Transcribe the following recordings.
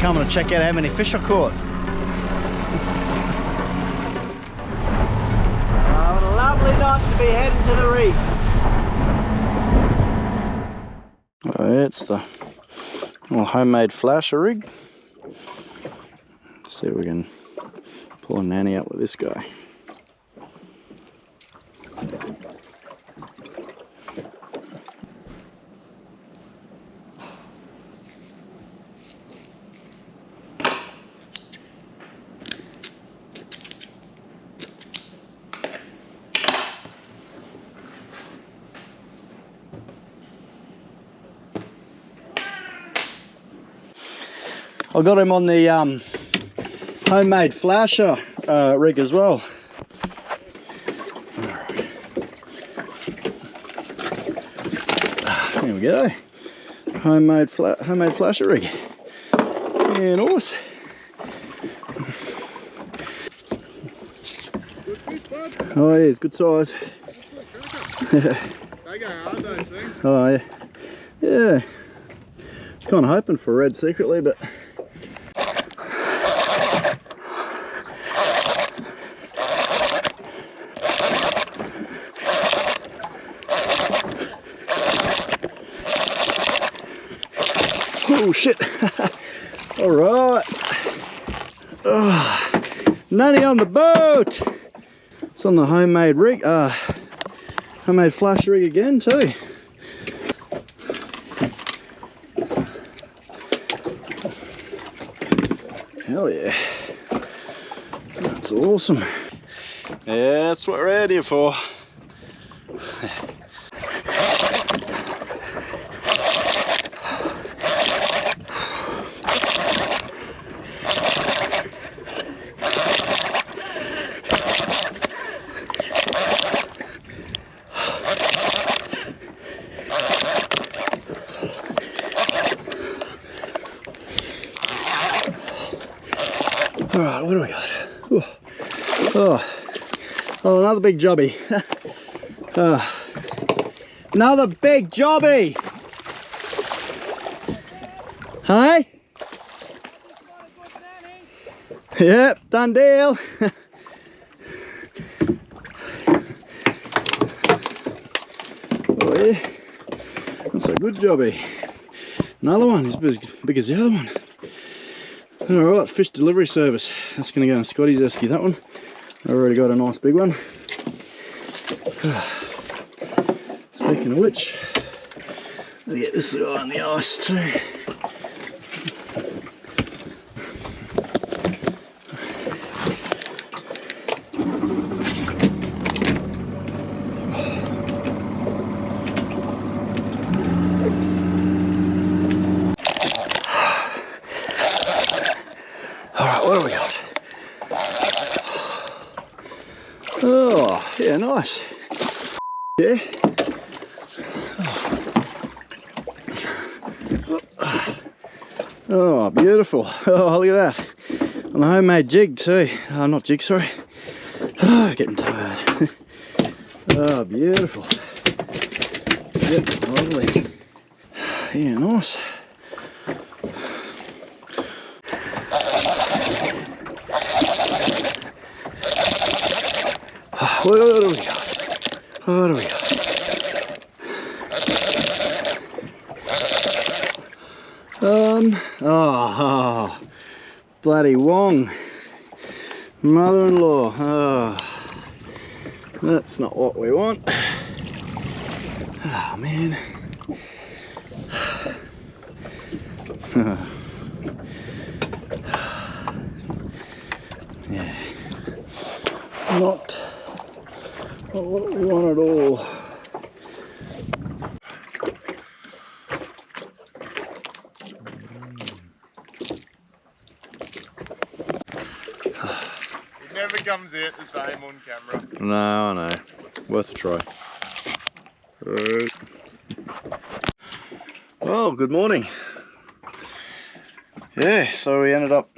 coming to check out how many fish I caught. What a lovely night to be heading to the reef. Oh, it's the little homemade flasher rig. Let's see if we can pull a nanny up with this guy. I got him on the homemade flasher rig as well. Alright. There we go. Homemade flasher rig. Yeah, nice. Good fish, bud. Oh yeah, it's good size. They go hard, those things. Oh yeah. Yeah. It's kind of hoping for red secretly, but oh shit. All right. Oh, nanny on the boat. It's on the homemade rig, homemade flash rig again too. Hell yeah. That's awesome. Yeah, that's what we're out here for. Alright, what do we got? Oh, another big jobby. Another big jobby! Hey? Yep, done deal. Oh yeah, that's a good jobby. Another one, as big as the other one. Alright, fish delivery service. That's going to go on Scotty's esky, that one. I've already got a nice big one. Speaking of which, I'll get this guy on the ice too. What have we got? Oh, yeah, nice. Yeah. Oh, beautiful. Oh, look at that. On the homemade jig too. Oh, not jig, sorry. Oh, getting tired. Oh, beautiful. Yep, lovely. Yeah, nice. What do we got? What do we got? Oh, bloody Wong. Mother-in-law. Oh, that's not what we want. Oh, man. Yeah. Not what we want at all. It never comes out the same on camera. No, I know. Worth a try. Well, good morning. Yeah, so we ended up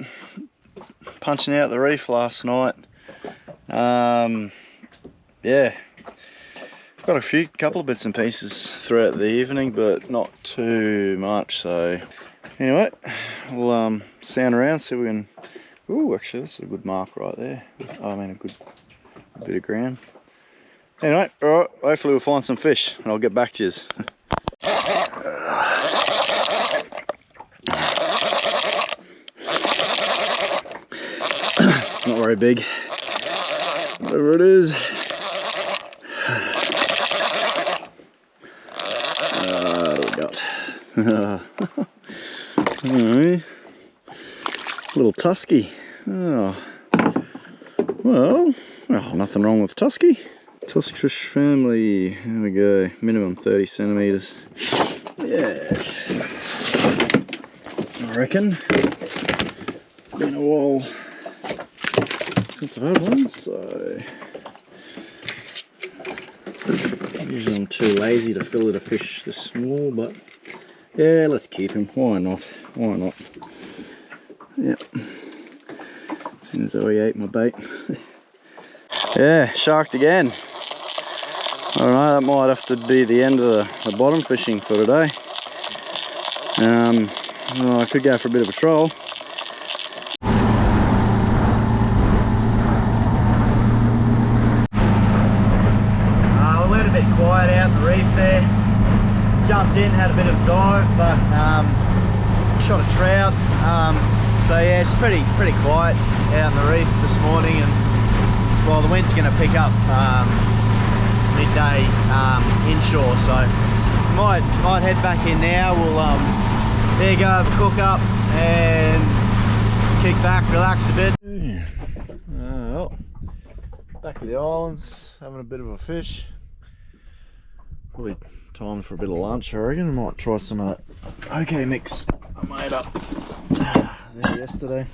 punching out the reef last night. Yeah, got a couple of bits and pieces throughout the evening, but not too much. So anyway, we'll sound around, see if we can. Ooh, actually, this is a good mark right there. I mean, a good bit of ground. Anyway, all right. Hopefully, we'll find some fish, and I'll get back to you. It's not very big. Whatever it is. What we got? Alright. Little tusky. Oh. Well, nothing wrong with tusky. Tuskfish family. There we go. Minimum 30 centimeters. Yeah. I reckon. Been a while since I've had one, so usually I'm too lazy to fillet a fish this small, but yeah, let's keep him. Why not? Why not? Yep. As soon as I ate my bait. Yeah, sharked again. Alright, that might have to be the end of the bottom fishing for today. Well, I could go for a bit of a troll. We went a bit quiet out in the reef there. Jumped in, had a bit of a dive, but shot a trout. So yeah, it's pretty quiet out in the reef this morning, and well, the wind's going to pick up midday inshore, so might head back in now. We'll there you go, have a cook up and kick back, relax a bit. Well, back to the islands, having a bit of a fish. Probably time for a bit of lunch, I reckon. I might try some of that okay mix I made up there yesterday.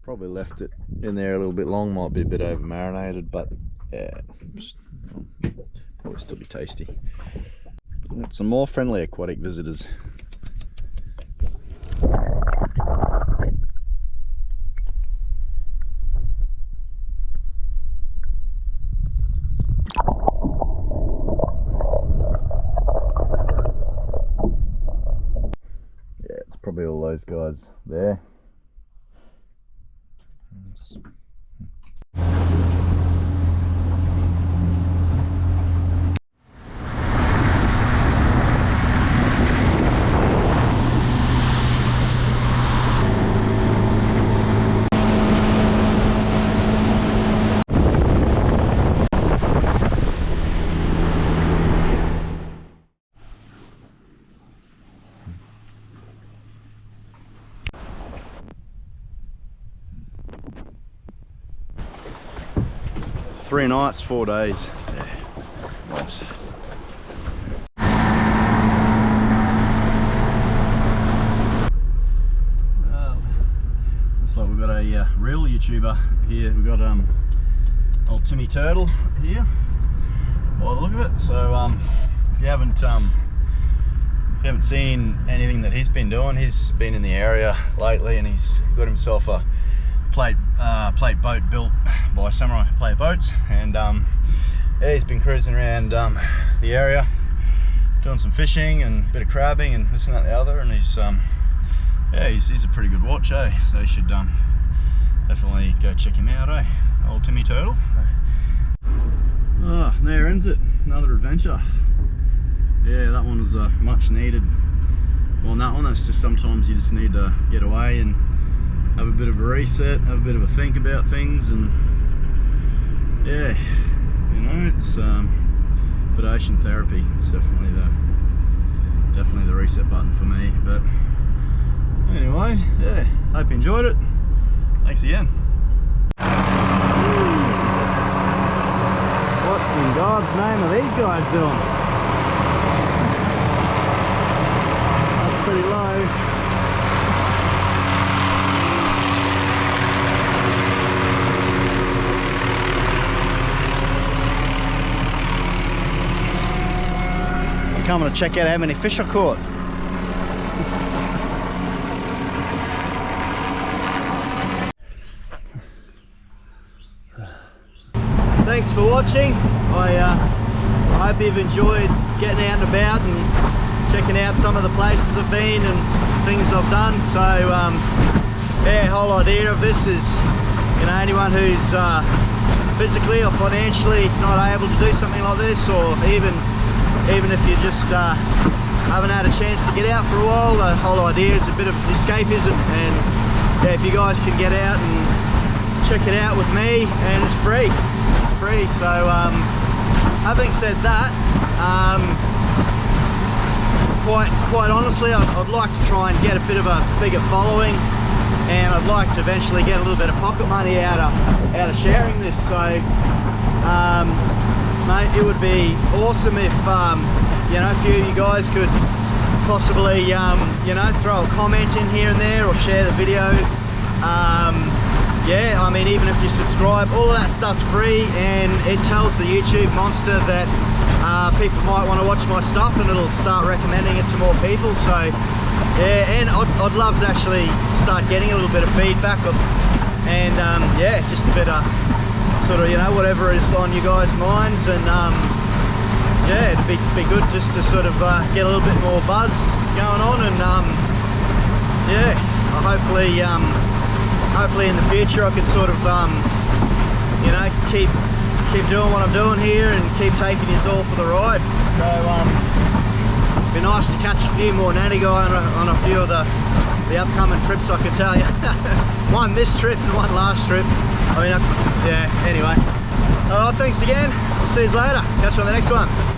Probably left it in there a little bit long, might be a bit over marinated, but yeah, probably still be tasty. Got some more friendly aquatic visitors. Yeah, it's probably all those guys there. Three nights, 4 days. Yeah, nice. Looks like we've got a real YouTuber here. We've got old Timmy Turtle here, by the look of it. So if you haven't seen anything that he's been doing, he's been in the area lately, and he's got himself a plate boat built by Samurai Plate Boats, and yeah, he's been cruising around the area doing some fishing and a bit of crabbing and this and that and the other, and he's yeah, he's a pretty good watch, eh? So you should definitely go check him out, eh? Old Timmy Turtle. Ah, and there ends it. Another adventure. Yeah, that one was much needed. Well, on that one, that's just sometimes you just need to get away and have a bit of a reset, have a bit of a think about things, and yeah, you know, it's but ocean therapy. It's definitely the reset button for me. But anyway, yeah, hope you enjoyed it. Thanks again. What in God's name are these guys doing? That's pretty low. Coming to check out how many fish I caught. Thanks for watching. I hope you've enjoyed getting out and about and checking out some of the places I've been and things I've done. So yeah, whole idea of this is, you know, anyone who's physically or financially not able to do something like this, or even if you just haven't had a chance to get out for a while, the whole idea is a bit of escapism. And yeah, if you guys can get out and check it out with me, and it's free. So having said that, quite honestly, I'd like to try and get a bit of a bigger following, and I'd like to eventually get a little bit of pocket money out of sharing this. So mate, it would be awesome if you know, a few of you guys could possibly you know, throw a comment in here and there, or share the video. Yeah, I mean, even if you subscribe, all of that stuff's free, and it tells the YouTube monster that people might want to watch my stuff, and it'll start recommending it to more people. So yeah, and I'd love to actually start getting a little bit of feedback and yeah, just a bit of sort of, you know, whatever is on you guys' minds. And yeah, it'd be good just to sort of get a little bit more buzz going on. And yeah, hopefully in the future I can sort of you know, keep doing what I'm doing here, and keep taking you all for the ride. So it'd be nice to catch a few more nanny guy on a few of the upcoming trips, I can tell you. One this trip and one last trip. I mean, yeah, anyway. Alright, thanks again. I'll see you later. Catch you on the next one.